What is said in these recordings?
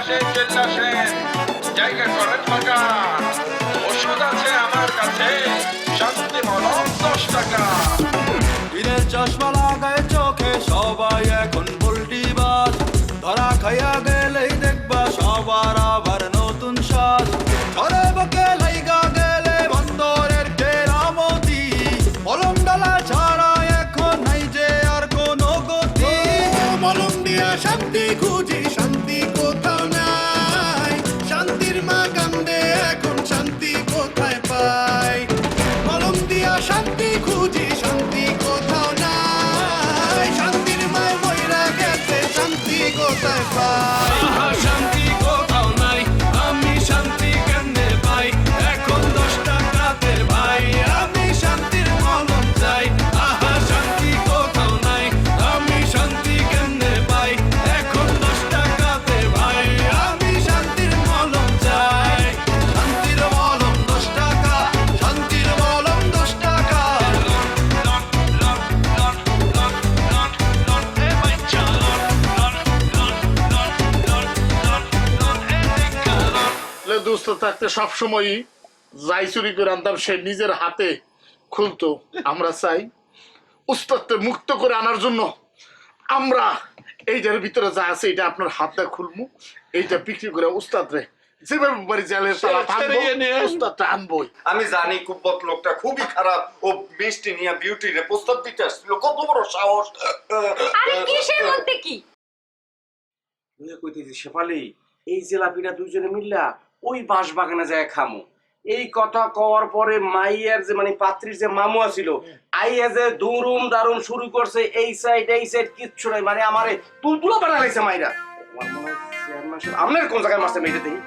আসেন চলে আসেন, জায়গা করেন ফাঁকা। ওষুধ আছে আমার কাছে, শান্তি মলম 10 টাকা। দিনের চশমা লাগায় চোখে সবাই এখন পোল্টিবাজ, ধরা খাইয়া গেলেই দেখবা সবার আবার নতুন সাজ। ঝড়ে বকে লাইগা গেলে বন্দরের কেরামতি, মলম ডালা ছাড়া এখন নাই যে আর কোনো গতি। মলম দিয়া শান্তি খুঁজি, শান্তি কোথাও নাই। শান্তির মা কান্দে এখন শান্তি কোথায় পাই। মলম দিয়া শান্তি খুঁজি, শান্তি কোথাও নাই। শান্তির মায় মইরা গেছে, শান্তি কোথায় পাই। শান্তি কোথাও নাই, আমি শান্তি কেমনে পাই? এখন 10 টাকাতে ভাই আমি শান্তির মলম চাই। আহা শান্তি কোথাও নাই, আমি শান্তি কেমনে পাই? এখন 10 টাকাতে ভাই আমি শান্তির মলম চাই। শান্তির মলম 10 টাকা, শান্তির মলম 10 টাকা। দুস্থ থাকতে সবসময়ই যাই চুরি করে আনতাম সে নিজের হাতে খুলতো। আমরা চাই উস্তাদকে মুক্ত করে আনার জন্য আমরা এইটার ভিতরে যা আছে এটা আপনার হাতে খুলবো, এইটা বিক্রি করে উস্তাদরে যেভাবে বাড়ি জেলের তালা ভাঙবো, উস্তাদটা আনবোই। আমি জানি কুব্বত লোকটা খুবই খারাপ, ও মিষ্টি নিয়ে বিউটি রে প্রস্তাব দিতে আসছিল, কত বড় সাহস। আরে কিসের মধ্যে কি? কইতেছি শেফালি, এই জেলাপিটা দুইজনে মিললা ওই বাঁশ বাগানে যায় খামু। এই কথা কওয়ার পরে মাইয়ার যে মানে পাত্রীর যে মামু আছিল আইয়া যে দুরুম দারুম শুরু করছে, এই সাইড কিচ্ছু নাই, মানে আমারে তুলতুলা বানা লাইছে মাইরা। আমার মনে হয় চেয়ারম্যান সাহেব আপনার কোন জায়গায় মারছে মেয়েটা দেখি।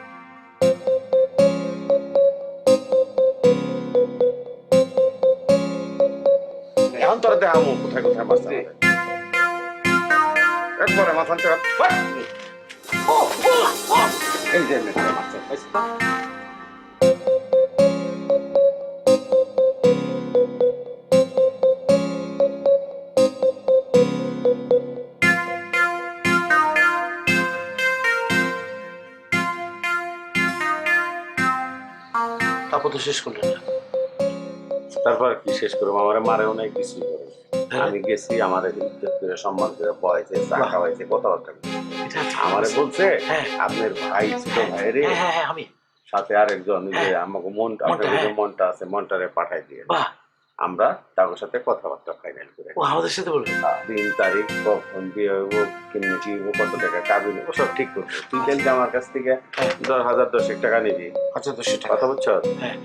এখন তোরা দেখামু কোথায় কোথায় মারছে। একবারে মাথা এই যে মারছে তারপর তো শেষ করলেন না। তারপর কি শেষ করবো, আমার মারেও নাই কিছুই করে। আমি গেছি, আমার ইজ্জত করে সম্মান করে বয়সে চা খাওয়াইছে, কথাবার্তা আমারে বলছে আপনার ভাই ছিল ভাই রে, আমি সাথে আরেকজন যে আমাকে মনটা আপনার যে মনটা আছে মনটারে পাঠাই দিয়ে আমরা তার সাথে কথাবার্তা ফাইনাল করে আমাদের সাথে বলবেন 3 তারিখ কখন বিয়ে হইব, কেমনি কি হইব, কত টাকা কাবিল হইব সব ঠিক করবো। তুই কিন্তু আমার কাছ থেকে 10,000 টাকা নিবি। আচ্ছা 10 টাকা কথা বুঝছ?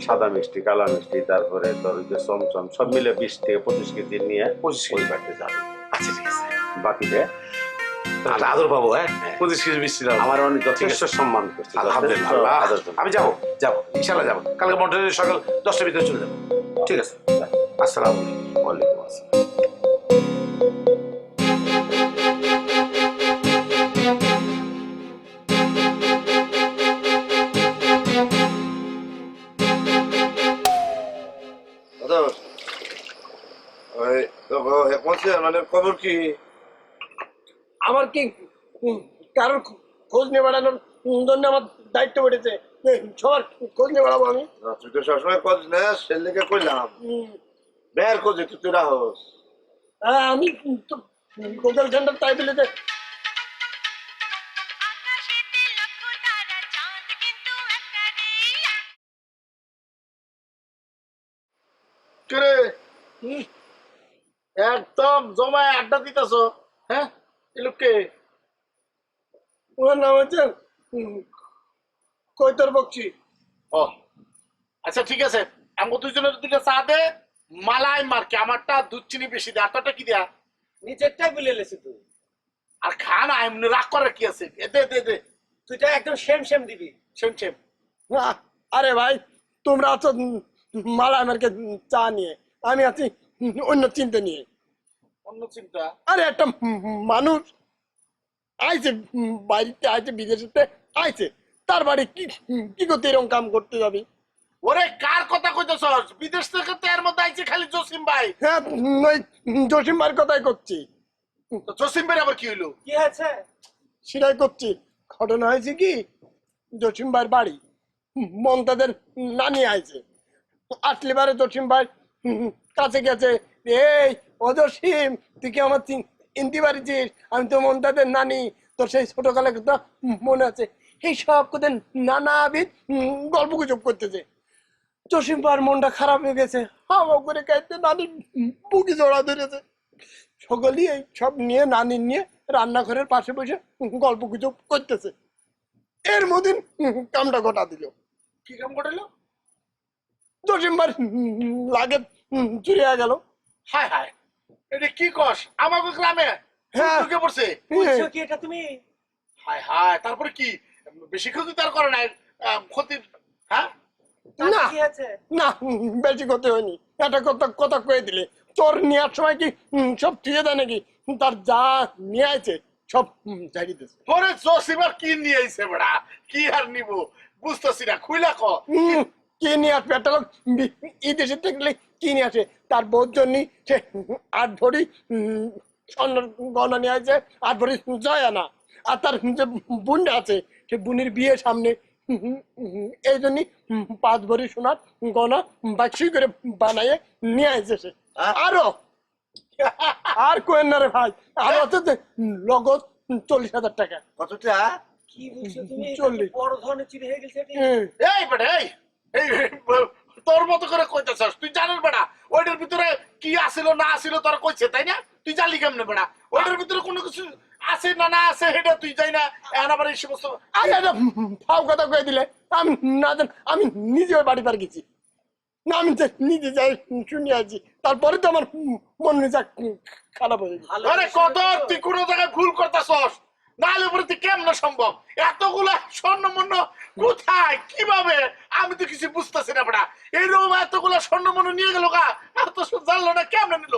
সাদা মিষ্টি, কালা মিষ্টি, তারপরে তোর ওই যে চমচম সব মিলে 20 থেকে 25 কেজি নিয়ে 25 ওই বাড়িতে যাবে। আচ্ছা ঠিক আছে, বাকি দে আদর পাবো। 25 কেজি মিষ্টি দাও। আমার অনেক যথেষ্ট সম্মান করছে। আলহামদুলিল্লাহ, আমি যাবো ইনশাল্লাহ যাবো। কালকে মন্ডলের সকাল 10টার ভিতরে চলে যাবো। ঠিক আছে, আসসালামু আলাইকুম। ওয়ালাইকুম আসসালাম। মানে খবর কি? আমার কি কারোর খোঁজ নিয়ে বেড়ানোর জন্য আমার দায়িত্ব বেড়েছে, সবার খোঁজ নিয়ে বেড়াবো আমি। তুই তো সবসময় খোঁজ নেস, সে লেগে কইলাম বের খোঁজে তুই রাহস। হ্যাঁ আমি তো গোগল সেন্টার তাই বলেছে। একদম জমায় আড্ডা দিতেছ। হ্যাঁ, এই লোককে ওনার নাম হচ্ছে কৈতর বকছি। ও আচ্ছা ঠিক আছে, আমাকে দুজনের 2টা চা দে, মালাই মার্কে আমারটা দুধ চিনি বেশি দে। আপনারটা কি দেয়া? নিচেরটাই বলে এলেছি তুই। আর খান এমনি রাগ করার কি আছে? দে দে দে, তুইটা একদম সেম দিবি। Same same. আরে ভাই তোমরা আছো মালা আমাকে চা নিয়ে, আমি আছি অন্য চিন্তা নিয়ে। অন্য চিন্তা? আরে একটা মানুষ আইছে বাড়িতে, আইছে বিদেশেতে আইছে, তার বাড়ি কি কি করতে এরকম কাম করতে যাবি? ওরে কার কথা কইতেছস? বিদেশ থেকে তো এর মধ্যে আইছে খালি জসিম ভাই। হ্যাঁ ওই জসিম ভাইয়ের কথাই করছি। তো জসিম ভাই আবার কি হইলো? কি আছে সেটাই করছি। ঘটনা হয়েছে কি, জসিমবার বাড়ি মমতাদের নানি আইছে, আসলে বারে জসিমবার কাছে গেছে, এই ও জসিম তুই কি আমার ইন্তি বাড়িছিস, আমি তো মমতাদের নানি, তোর সেই ছোটকালের কথা মনে আছে। এই সব কথা নানাবিধ গল্প গুজব করতেছে। জসিমবার মনটা খারাপ হয়ে গেছে, হাওয়া করে খাইতে নানির বুকি জড়া ধরেছে। সকলেই এই সব নিয়ে নানির নিয়ে রান্নাঘরের পাশে বসে গল্প গুজব করতেছে। এর মধ্যে কামটা ঘটা দিল। কি কাম ঘটালো? জসিমবার লাগে চুরি হয়ে গেল। হায় হায়, এটা কি কস? আমাকে গ্রামে হ্যাঁ। ঢুকে পড়ছে? বলছো কি এটা তুমি? হায় হায়, তারপরে কি বেশি ক্ষতি তার করে নাই? ক্ষতি? হ্যাঁ না কি আছে? না, বেশি করতে হয়নি। একটা কথা কথা কয়ে দিলে, তোর নেওয়ার সময় কি সব থুয়ে দেয় নাকি? তার যা নিয়ে আছে সব ঝাড়ি দিয়েছে। ওরে জসিমার কি নিয়ে আইছে বেড়া? কি আর নিব বুঝতেছি না, খুইলা ক। কি নিয়ে আসবে একটা লোক এই দেশে থাকলে কি নিয়ে আসে? তার বউর জন্য সে 8 ভরি স্বর্ণের গয়না নিয়ে আসে, 8 ভরি জয় আনা। আর তার যে বোনটা আছে, সে বোনের বিয়ের সামনে এই জন্যই 5 ভরি সোনার গয়না বাক্সি করে বানাইয়ে নিয়ে আসে সে। আরো আর কোয়েন না রে ভাই, আরো হচ্ছে লগত 40,000 টাকা। কতটা? কি বলছো তুমি? 40। বড় ধরনের চুরি হয়ে গেছে এটা। এই বেটা, এই এই তোর মতো করে কইতেছস? তুই জানিস বেটা ওইটার ভিতরে কি আছিল না আছিল তোর কইছে, তাই না? তুই জানলি কেমনে বেটা? ওইটার ভিতরে কোনো কিছু আছে না না আছে সেটা তুই যাই না, এখন আবার এই সমস্ত আরে ফাও কথা কয়ে দিলে। আমি না জান, আমি নিজে ওই বাড়ি পার গেছি না, আমি নিজে যাই শুনে আছি, তারপরে তো আমার মন মেজাজ খারাপ হয়ে গেছে। আরে কত তুই কোন জায়গায় ভুল করতেছস? নাহলে পরে তুই কেমনে সম্ভব? এতগুলা স্বর্ণ মন্য কোথায় কিভাবে আমি তো কিছু বুঝতেছি না বেটা। এইরকম এতগুলা স্বর্ণ মন্য নিয়ে গেল গা, এত জানলো না কেমনে নিল?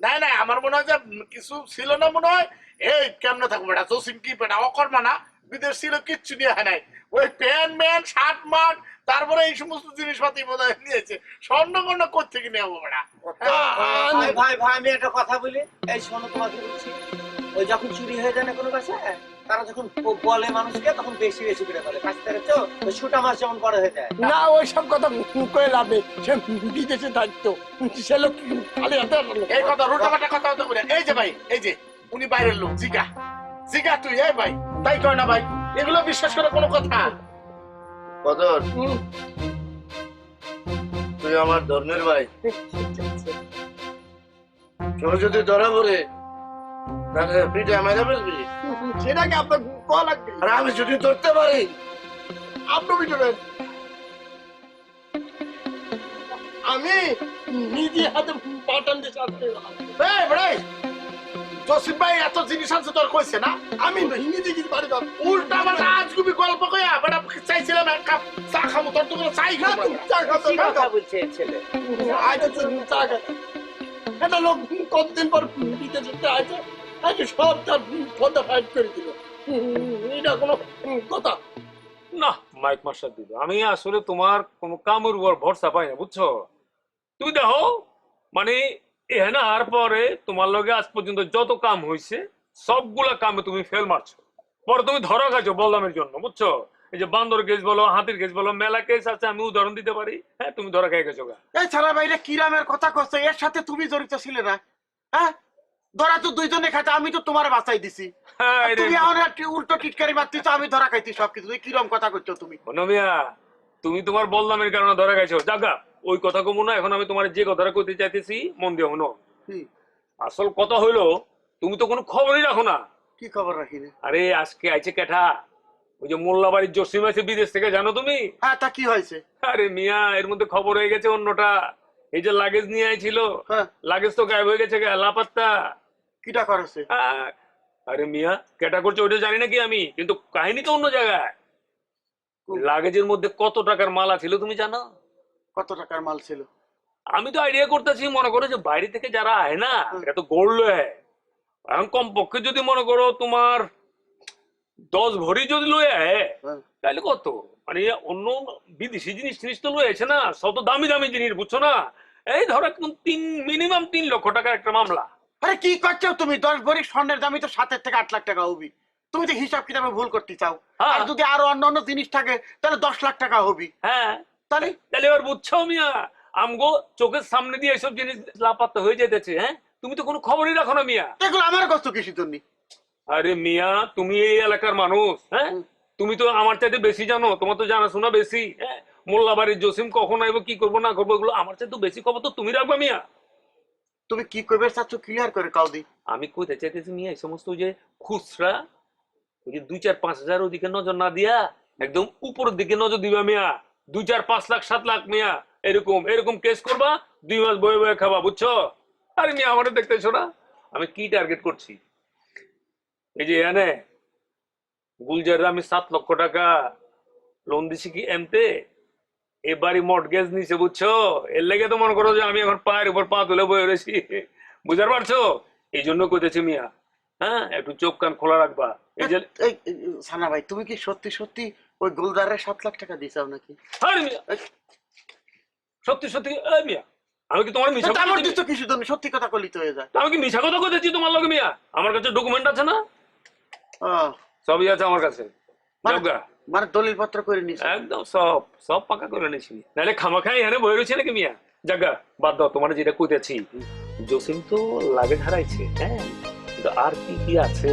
না না, আমার মনে হয় যে কিছু ছিল না মনে হয়। এই কেমনে থাকবো বেটা? জসিম কি বেটা অকর্মা না? বিদেশ ছিল, কিচ্ছু নিয়ে হয় নাই। ওই প্যান্ট ম্যান শার্ট মার্ট তারপরে এই সমস্ত জিনিসপাতি বোধ হয় নিয়েছে। স্বর্ণ মন্য কোথেকে নিয়ে যাবো বেটা? ভাই ভাই ভাই, আমি একটা কথা বলি, এই শোনো তোমাকে বলছি, ওই যখন চুরি হয়ে যায় না কোনো বাসায়, তারা যখন বলে মানুষকে তখন বেশি বেশি করে বলে, কাছ থেকে তো ওই ছোটা মাছ যেমন বড় হয়ে যায়। না, ওই সব কথা কয়ে লাভ নেই, সে বিদেশে থাকতো, সে লোক খালি হাতে আসলো। এই কথা রোটাবাটা কথা হতে বলে। এই যে ভাই, এই যে উনি বাইরের লোক, জিগা জিগা তুই, এই ভাই তাই কয় না ভাই? এগুলো বিশ্বাস করে কোনো কথা? বদর, তুই আমার ধর্মের ভাই, তোর যদি ধরা পড়ে তাহলে পিঠে মেরে ফেলবি। সেটাকে আপনার কল লাগবে, আর আমি যদি ধরতে পারি আপনি বিটবেন। আমি নিজে হাতে পাঠান দিয়ে আসতে এই ভাই, জসিম ভাই এত জিনিস আছে তোর কইছে না? আমি নিজে কিছু পারি না। উল্টা বাটা আজগুবি গল্প কইয়া বেটা চাইছিলাম এক কাপ চা খাবো, তোর তো কোনো চাই খাবো না। চা খাতে কি কথা বলছে এই ছেলে? আজ চা খাতে একটা লোক কতদিন পর বিদেশে আছে, আজ সব তার ফোনটা ফাইট করে দিল। এটা কোনো কথা না মাইক মাস্টার দিল, আমি আসলে তোমার কোনো কামের উপর ভরসা পাই না, বুঝছো? তুমি দেখো মানে এখানে আর পরে তোমার লগে আজ পর্যন্ত যত কাম হয়েছে সবগুলা কামে তুমি ফেল মারছো, পরে তুমি ধরা খাইছো বলদামের জন্য, বুঝছো? এই যে বান্দর কেস বলো, হাতির কেস বলো, মেলা কেস আছে, আমি উদাহরণ দিতে পারি। হ্যাঁ, তুমি ধরা খাই গেছো গা। এই ছাড়া ভাইরা কিরামের কথা কষ্ট, এর সাথে তুমি জড়িত ছিলে না? হ্যাঁ, ধরা তো দুইজনে খাইতে, আমি তো তোমার বাঁচাই দিছি। হ্যাঁ, আর তুমি এখন একটু উল্টো টিটকারি মারতেছো, আমি ধরা খাইছি সবকিছু। তুই কিরম কথা করছো তুমি? মিয়া, তুমি তোমার বলদামের কারণে ধরা খাইছো। জাগা ওই কথা কমু না, এখন আমি তোমার যে কথাটা কইতে চাইতেছি মন দিয়ে শোনো। আসল কথা হইলো, তুমি তো কোনো খবরই রাখো না। কি খবর রাখি রে? আরে আজকে আইছে কেঠা, ওই যে মোল্লাবাড়ির জসিম আছে বিদেশ থেকে, জানো তুমি? হ্যাঁ, তা কি হয়েছে? আরে মিয়া, এর মধ্যে খবর হয়ে গেছে অন্যটা। এই যে লাগেজ নিয়ে আইছিল, হ্যাঁ। লাগেজ তো গায়েব হয়ে গেছে, লাপাত্তা। কিটা করেছে? আরে মিয়া, কেটা করছে ওইটা জানি নাকি আমি, কিন্তু কাহিনী তো অন্য জায়গায়। লাগেজের মধ্যে কত টাকার মালা ছিল তুমি জানো? কত টাকার মাল ছিল? আমি তো আইডিয়া করতেছি, মনে করো যে বাইরে থেকে যারা আয় না, এটা তো গোল্ড লয়। এখন কমপক্ষে যদি মনে করো তোমার 10 ভরি যদি লয়ে আয়, তাহলে কত মানে অন্য বিদেশি জিনিস টিনিস তো লয়ে আছে না, সব তো দামি দামি জিনিস, বুঝছো না? এই ধরো একদম মিনিমাম 3 লক্ষ টাকার একটা মামলা। আরে কি করছো তুমি? 10 ভরি স্বর্ণের দামই তো 7 থেকে 8 লাখ টাকা হবি। তুমি তো হিসাব কিতাবে ভুল করতে চাও। হ্যাঁ। আর যদি আরো অন্যান্য জিনিস থাকে তাহলে 10 লাখ টাকা হবি। হ্যাঁ, তাহলে তাহলে এবার বুঝছো মিয়া, আমগো চোখের সামনে দিয়ে এসব জিনিস লাপাত্তা হয়ে যেতেছে। হ্যাঁ, তুমি তো কোনো খবরই রাখো না মিয়া। এগুলো আমার কষ্ট কিসের জন্য? আরে মিয়া, তুমি এই এলাকার মানুষ। হ্যাঁ, তুমি তো আমার চাইতে বেশি জানো, তোমার তো জানাশোনা বেশি। হ্যাঁ, মোল্লাবাড়ির জসিম কখন আইবো, কি করবো না করবো, এগুলো আমার চাইতে বেশি খবর তো তুমি রাখবা মিয়া। তুমি কি করবে চাচ্ছ ক্লিয়ার করে কাও দি। আমি কইতে চাইতেছি মিয়া, এই সমস্ত ওই যে খুচরা, ওই যে 2, 4, 5 হাজার ওদিকে নজর না দিয়া একদম উপরের দিকে নজর দিবা মিয়া। 2, 4, 5 লাখ 7 লাখ মিয়া, এরকম এরকম কেস করবা, 2 মাস বয়ে বয়ে খাবা, বুঝছো? আরে মিয়া, আমাদের দেখতেছো না আমি কি টার্গেট করছি? এই যে এনে গুলজারে আমি 7 লক্ষ টাকা লোন দিছি কি এমতে, এবারই মর্টগেজ নিছে, বুঝছো? এর লেগে তো মনে করো যে আমি এখন পায়ের উপর পা তুলে বয়ে রয়েছি, বুঝতে পারছো? এই জন্য কইতেছি মিয়া, হ্যাঁ, একটু চোখ কান খোলা রাখবা। এই যে এই সানা ভাই, তুমি কি সত্যি সত্যি ওই গুলদারের 7 লাখ টাকা দিছাও নাকি? আরে মিয়া, সত্যি সত্যি এই মিয়া, আমি কি তোমার মিছা কথা আমার কইতেছি? দিচ্ছ কিছু জন্য সত্যি কথা কইলি তো হয়ে যায়। আমি কি মিছা কথা কইতেছি তোমার লগে মিয়া? আমার কাছে ডকুমেন্ট আছে না, আহ, সবই আছে আমার কাছে। মানে- যাওগা। মানে দলিল পত্র করে নিছ? একদম সব সব পাকা করে নিয়েছি, নাহলে খামাখাই এখানে বয়ে রয়েছে নাকি মিয়া? জাগা, বাদ দাও, তোমার যেটা কইতেছি, জসিম তো লাগে হারাইছে। হ্যাঁ, কিন্তু আর কি কি আছে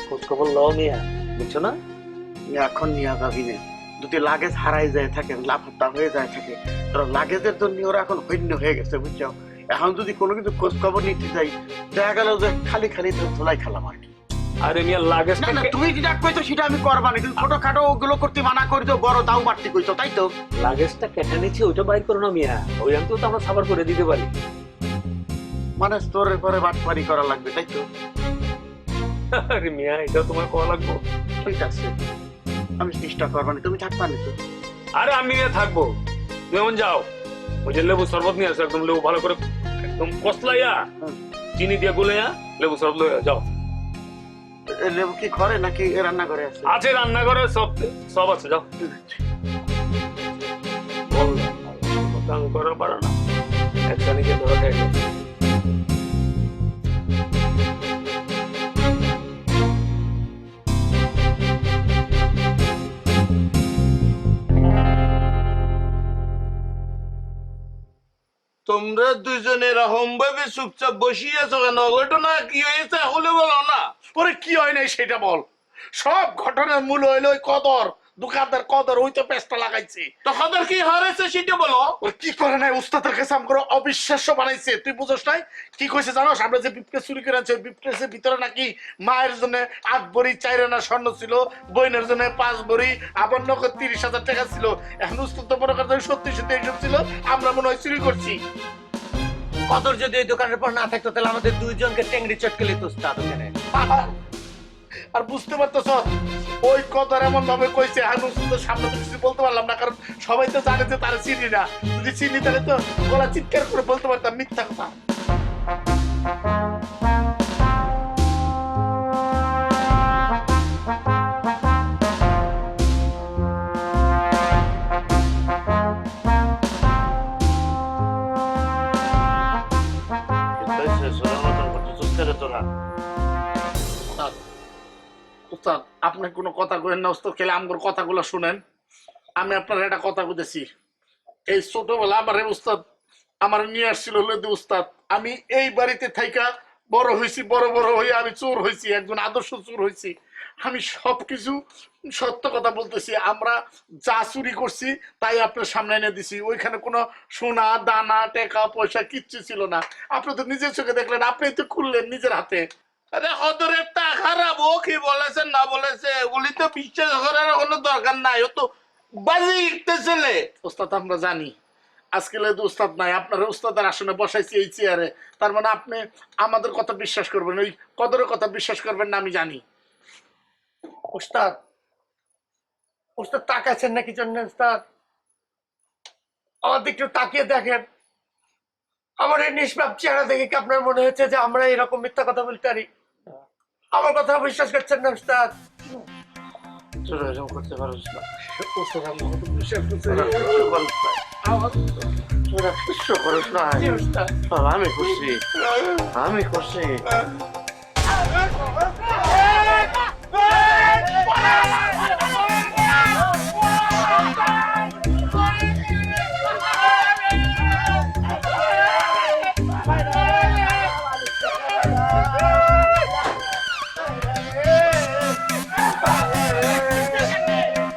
খোঁজ খবর লও মিয়া, বুঝছো না? এখন নিয়ে যাবি না। যদি লাগেজ হারাই যায় থাকে, লাফাত্তা হয়ে যায় থাকে, তোর লাগেজের জন্য ওরা এখন হইন্য হয়ে গেছে, বুঝছো? এখন যদি কোনো কিছু খোঁজ খবর নিতে যাই, দেখা গেল যে খালি খালি ধুলাই খেলাম আর কি। আরে মিয়া, লাগে না না, তুমি যেটা কইছো সেটা আমি করবা না, কিন্তু ছোটখাটো ওগুলো করতে মানা করিছো, বড় দাও বাড়তি কইছো, তাই তো? লাগেজটা কেটে নিচ্ছে, ওইটা বাইর করো না মিয়া, ওই আমি তো আমরা সাবার করে দিতে পারি। মানে স্টোরের পরে বাটপারি করা লাগবে, তাই তো? আরে মিয়া, এটা তোমার কল লাগবো? ঠিক আছে, আমি চেষ্টা করবা না, তুমি থাকবা না তো? আরে আমি নিয়ে থাকবো, তুমি এমন যাও, ওই যে লেবু শরবত নিয়ে আসো, একদম লেবু ভালো করে একদম কসলাইয়া, চিনি দিয়ে গুলাইয়া লেবু শরবত লইয়া যাও। এ লেবু কি ঘরে নাকি রান্না করে আছে? আছে রান্নাঘরে, সব সব আছে, যাও। কাম করার পারো না, একটা নিজে ধরে খাই। তোমরা দুইজনে এরকম ভাবে চুপচাপ বসিয়ে আছো কেন? ঘটনা কি হয়েছে হলে বলো না। পরে কি হয় নাই সেটা বল। সব ঘটনার মূল হইলো ওই কদর, দোকানদার কদর, ওই তো পেস্টটা লাগাইছে। তো খবর কি হয়েছে সেটা বলো। ওই কি করে নাই, উস্তাদের কাছে আমাকে অবিশ্বাস্য বানাইছে। তুই বুঝোস নাই কি কইছে জানোস? আমরা যে বিপকেস চুরি করে আনছি, ওই বিপকেসের ভিতরে নাকি মায়ের জন্য 8 ভরি 4 আনা স্বর্ণ ছিল, বোনের জন্য 5 ভরি, আবার নগদ 30,000 টাকা ছিল। এখন উস্তাদ তো মনে করতে সত্যি সত্যি এইসব ছিল, আমরা মনে হয় চুরি করছি। কদর যদি এই দোকানের পর না থাকতো তাহলে আমাদের দুইজনকে টেংরি চটকে লিত উস্তাদ ওখানে। আর বুঝতে পারতেছ, ওই কথা এমন ভাবে কইছে, আমি উস্তাদের সামনে তো কিছু বলতে পারলাম না, কারণ সবাই তো জানে যে তারা চিনি না। যদি চিনি তাহলে তো গলা চিৎকার করে বলতে পারতাম মিথ্যা কথা। উস্তাদ, আপনি কোনো কথা কইেন না উস্তাদ, খেলে আমার কথাগুলো শুনেন। আমি আপনার একটা কথা কইতেছি। এই ছোটবেলা আমার উস্তাদ আমার নিয়ে আসছিল লদি উস্তাদ। আমি এই বাড়িতে থাইকা বড় হয়েছি, বড় বড় হয়ে আমি চোর হয়েছি, একজন আদর্শ চোর হয়েছি। আমি সবকিছু সত্য কথা বলতেছি। আমরা যা চুরি করছি তাই আপনার সামনে এনে দিছি। ওইখানে কোনো সোনা দানা টাকা পয়সা কিচ্ছু ছিল না। আপনি তো নিজের চোখে দেখলেন, আপনি তো খুললেন নিজের হাতে। আরে কদরের তা খারাপ, ও কি বলেছে না বলেছে ওগুলি তো বিশ্বাস করার কোনো দরকার নাই। ও তো বাজি ইকতেছিলে। ওস্তাদ আমরা জানি আজকে লেদু উস্তাদ নাই, আপনার উস্তাদের আসনে বসাইছি এই চেয়ারে, তার মানে আপনি আমাদের কথা বিশ্বাস করবেন, ওই কদরের কথা বিশ্বাস করবেন না আমি জানি। উস্তাদ, উস্তাদ তাকাচ্ছেন নাকি জন্য? উস্তাদ আমার দিকে একটু তাকিয়ে দেখেন। আমার এই নিষ্পাপ চেহারা দেখে কি আপনার মনে হচ্ছে যে আমরা এরকম মিথ্যা কথা বলতে পারি? আমার কথা বিশ্বাস করছেন না উস্তাদ? করতে পারো উস্তাদ, আমার কথা বিশ্বাস করছেন। তোরা কিচ্ছু করিস না বাবা, আমি করছি, আমি করছি।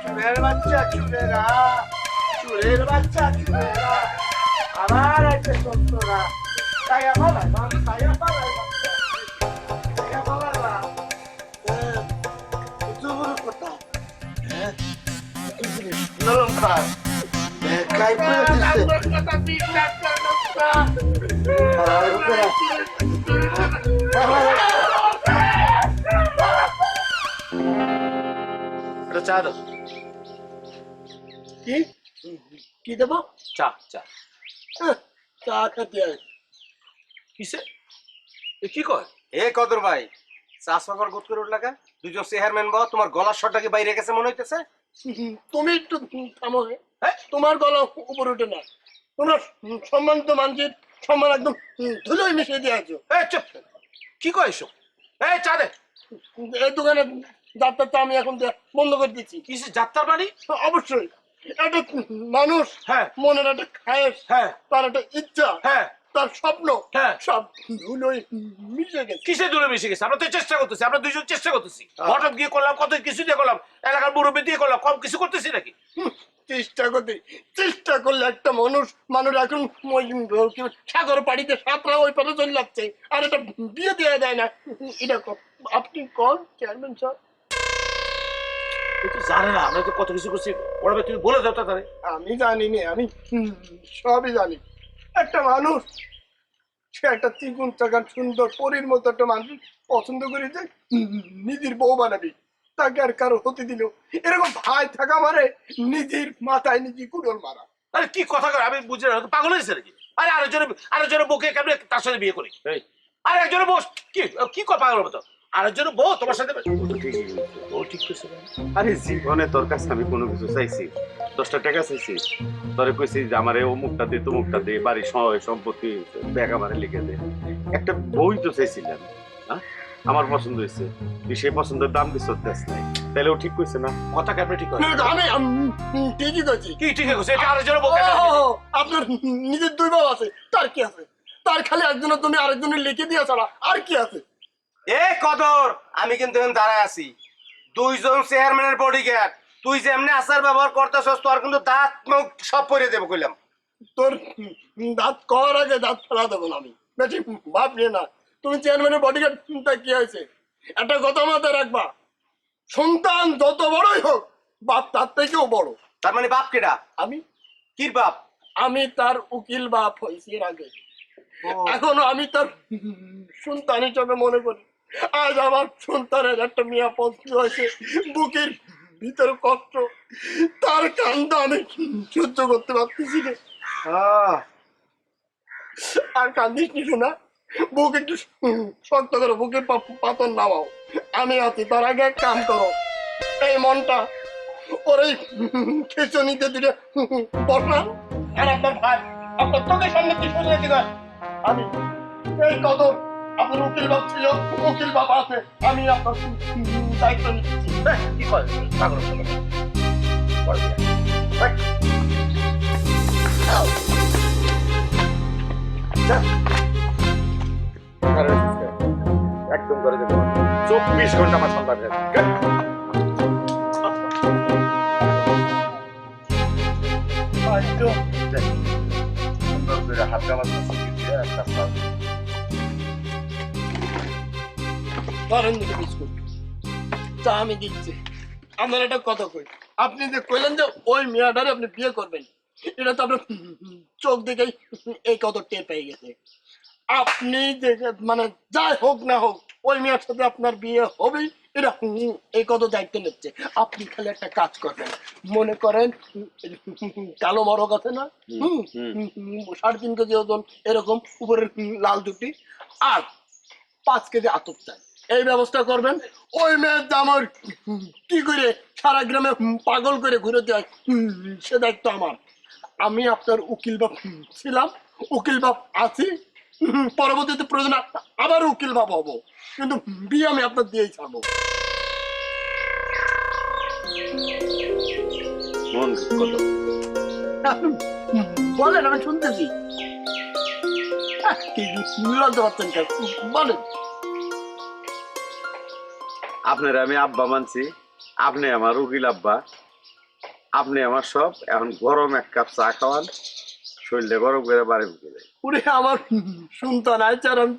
চুরের বাচ্চা চুরেরা, চুরের বাচ্চা চুরেরা, আবার একটা সত্যরা তাই আমার তাই আমার কথা নরম খা কাই করে চা দাও। কি কি দেবো? চা চা। চা খেতে হয়। কিসে কি কয়? এ কদর ভাই চাষবাকর গোট করে উঠলা কে? দুজন চেয়ারম্যান বাবা তোমার গলার স্বরটা কি বাইরে গেছে মনে হইতেছে? তুমি একটু থামো। তোমার গলা উপরে উঠে না। তোমরা সম্মানিত মানুষের সম্মান একদম ধুলোয় মিশিয়ে দিয়ে আছো। চুপ, কি কয় এসব? এই চা দে। এই দোকানে যাত্রাটা আমি এখন বন্ধ করে দিচ্ছি। কিসে যাত্রার বাড়ি? অবশ্যই একটা মানুষ হ্যাঁ মনের একটা খায়েশ, হ্যাঁ তার একটা ইচ্ছা, হ্যাঁ তার স্বপ্ন, হ্যাঁ সব ধুলোয় মিশে গেছে। কিসে দূরে মিশে গেছে? আমরা তো চেষ্টা করতেছি, আমরা দুইজন চেষ্টা করতেছি। হঠাৎ গিয়ে করলাম, কত কিছু দিয়ে করলাম, এলাকার মুরব্বী দিয়ে করলাম, কম কিছু করতেছি নাকি? চেষ্টা করলে একটা মানুষ এখন সাগর পাড়িতে সাঁতরা ওই পারে চলে যাচ্ছে, আর এটা বিয়ে দেওয়া যায় না। এটা আপনি কোন চেয়ারম্যান স্যার? জানে না আমরা তো কত কিছু করছি। ওরা তুমি বলে দাও তাড়াতাড়ি। আমি জানি না, আমি সবই জানি। একটা মানুষ, সে একটা চিকুন চাকান সুন্দর পরীর মতো একটা মানুষ পছন্দ করেছে, নিজের বউ বানাবি, তাকে আর কারো হতে দিল। এরকম ভাই থাকা মানে নিজের মাথায় নিজে কুড়োল মারা। আরে কি কথা কয় আমি বুঝি না, পাগল হয়েছে নাকি? আরে আরেকজনের বউকে কেমনে তার সাথে বিয়ে করি? আর একজনের বউ কি কি কয় পাগল মতো? আরেকজনের বউ তোমার সাথে ও ঠিক করছে। আরে জীবনে তোর কাছে আমি কোনো কিছু চাইছি? 10টা টাকা চাইছি, তোরে কইছি যে আমারে অমুকটা দে তমুকটা দে, বাড়ি সম্পত্তি ব্যাগ আমারে লিখে দে। একটা বই তো চাইছিলাম, হ্যাঁ আমার পছন্দ হয়েছে, সেই পছন্দের দাম দিচ্ছ নাই, তাহলে ও ঠিক কইছে না? কথা কেমনে ঠিক হয়? আমি ঠিকই করছি। কি ঠিক আছে? এটা আরেকজনের বউ। আপনার নিজের দুই বাবা আছে, তার কি আছে? তার খালি একজনের তুমি আরেকজনের লিখে দিয়ে ছাড়া আর কি আছে? এ কদর, আমি কিন্তু এখন দাঁড়ায় আছি। দুইজন চেয়ারম্যানের বডিগার্ড, তুই যেমনি আচার ব্যবহার করতেছস তোর কিন্তু দাঁত মুখ সব পরে দেবো কইলাম। তোর দাঁত করার আগে দাঁত ফেলা দেবো না আমি। বেশি ভাব নিয়ে না। তুমি চেয়ারম্যানের বডিগার্ড, কি হয়েছে? একটা কথা মাথায় রাখবা, সন্তান যত বড়ই হোক বাপ তার থেকেও বড়। তার মানে বাপ কেডা? আমি কির বাপ? আমি তার উকিল বাপ হয়েছি এর আগে। এখনো আমি তার সন্তান হিসাবে মনে করি। আজ আমার সন্তানের একটা মেয়ে পছন্দ হয়েছে, বুকের ভিতরে কষ্ট, তার কান্দ আমি সহ্য করতে পারতেছি না। আর কান্দিস নি শোনা, বুক একটু শক্ত করো, বুকের পাথর নামাও, আমি আছি। তার আগে এক কাম করো, এই মনটা ওর এই খেচনিতে দিলে বসান, আর আপনার ভাই আপনার চোখের সামনে কি শুনে দিবেন। আমি এই কদর, আপনার উকিল বাপ ছিল, উকিল বাবা আছে, আমি আপনার দায়িত্ব নিচ্ছি। কি করে পাগল? একদম করে দেবো 24 ঘন্টা আমার সন্তান সুন্দর করে হাত গালার ধরেন দিকে বিস্কুট চা আমি দিচ্ছি। আমার একটা কথা কই, আপনি যে কইলেন যে ওই মেয়েটারে আপনি বিয়ে করবেন, এটা তো আপনার চোখ দেখেই এই কত টের পেয়ে গেছে। আপনি দেখে মানে যাই হোক না হোক ওই মেয়ের সাথে আপনার বিয়ে হবেই, এটা এই কত দায়িত্ব নিচ্ছে। আপনি খালি একটা কাজ করবেন, মনে করেন কালো মরক আছে না, 3.5 কেজি ওজন, এরকম উপরের লাল দুটি, আর 5 কেজি আতপ চাই, এই ব্যবস্থা করবেন। ওই মেয়ের আমার কি করে সারা গ্রামে পাগল করে ঘুরে দেয় সে দায়িত্ব আমার। আমি আপনার উকিল বাপ ছিলাম, উকিল বাপ আছি, পরবর্তীতে প্রয়োজন আবার উকিল বাপ হবো, কিন্তু বিয়ে আমি আপনার দিয়েই ছাড়বো। মন কত আপনি বলেন, আমি শুনতেছি। কি লজ্জা পাচ্ছেন কেন? বলেন। আপনার আমি আব্বা মানছি, আপনি আমার উকিল আব্বা, আপনি আমার সব। এখন গরম এক কাপ চা খাওয়ান, শরীরটা গরম করে বাড়ি ঢুকে যায়। ওরে আমার সন্তান আছে, আর আমি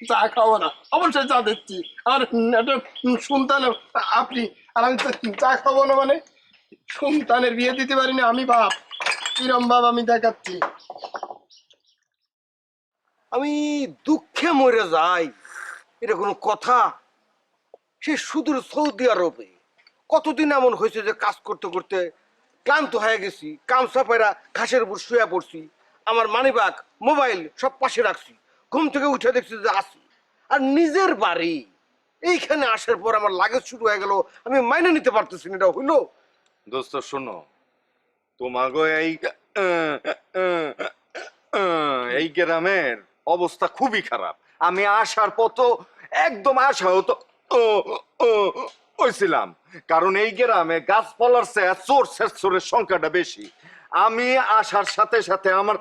চা খাবো না? অবশ্যই চা দিচ্ছি। আর একটা সন্তান আপনি, আর আমি চা খাবো না মানে? সন্তানের বিয়ে দিতে পারিনি আমি বাপ, কিরম বাপ আমি দেখাচ্ছি। আমি দুঃখে মরে যাই, এটা কোনো কথা? সে সুদূর সৌদি আরবে কতদিন এমন হয়েছে যে কাজ করতে করতে ক্লান্ত হয়ে গেছি, কামসা পায়রা ঘাসের উপর শুয়ে পড়ছি, আমার মানিব্যাগ মোবাইল সব পাশে রাখছি, ঘুম থেকে উঠে দেখছি যে আসি। আর নিজের বাড়ি এইখানে আসার পর আমার লাগেজ শুরু হয়ে গেল, আমি মাইনে নিতে পারতেছি না। এটা হইলো? দোস্ত শোনো, তোমাগো এই গ্রামের অবস্থা খুবই খারাপ। আমি আসার পথ একদম আশা হতো হয়েছিলাম, কারণ এই গ্রামে গাছপালার চেয়ে চোর শেষরের সংখ্যাটা বেশি। আমি আসার সাথে সাথে আমার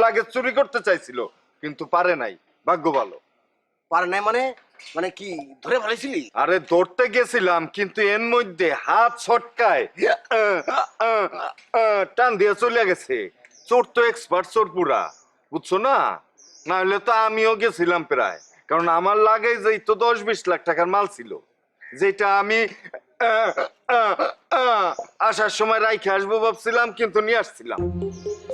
লাগেজ চুরি করতে চাইছিল, কিন্তু পারে নাই, ভাগ্য ভালো। পারে নাই মানে? মানে কি ধরে ফেলেছিলি? আরে ধরতে গেছিলাম, কিন্তু এর মধ্যে হাত ছটকায় টান দিয়ে চলে গেছে। চোর তো এক্সপার্ট, চোর পুরা, বুঝছো না? না হলে তো আমিও গেছিলাম প্রায়, কারণ আমার লাগে যে তো 10-20 লাখ টাকার মাল ছিল, যেটা আমি আসার সময় রাইখে আসবো ভাবছিলাম, কিন্তু নিয়ে আসছিলাম।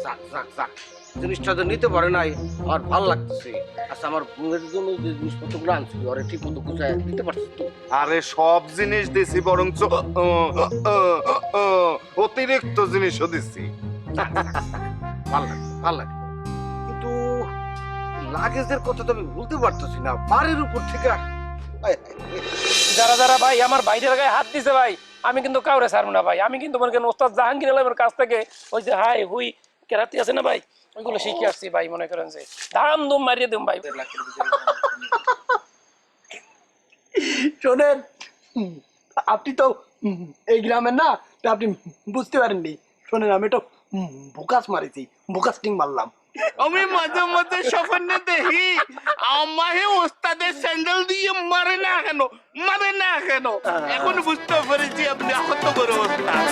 যাক যাক যাক, জিনিসটা তো নিতে পারে নাই, আমার ভালো লাগতেছে। আচ্ছা, আমার বোনের জন্য যে জিনিসপত্রগুলো আনছিল ওরা ঠিক মতো গুছায় দিতে পারছিস তো? আরে সব জিনিস দিছি, বরঞ্চ অতিরিক্ত জিনিসও দিছি। ভালো লাগে, ভালো লাগে, কিন্তু লাগেজের কথা তো আমি বলতে পারতেছি না, বাড়ির উপর থেকে যারা যারা ভাই আমার ভাইদের গায়ে হাত দিছে ভাই, আমি কিন্তু কাউরে ছাড়বো না ভাই। আমি কিন্তু মনে করেন ওস্তাদ জাহাঙ্গীর আলমের কাছ থেকে ওই যে হাই হুই কেরাতি আছে না ভাই, ওইগুলো শিখে আসছি ভাই। মনে করেন যে ধাম ধুম মারিয়ে দিম ভাই। শোনেন, আপনি তো এই গ্রামের না, তো আপনি বুঝতে পারেননি। শোনেন, আমি তো বোকাস মারিছি, বোকাস্টিং মারলাম। আমি মাঝে মাঝে স্বপ্নে দেখি আমাকে ওস্তাদের স্যান্ডেল দিয়ে মারে না কেন, মারে না কেন। এখন বুঝতে পেরেছি আপনি আহত করে ওস্তাদ।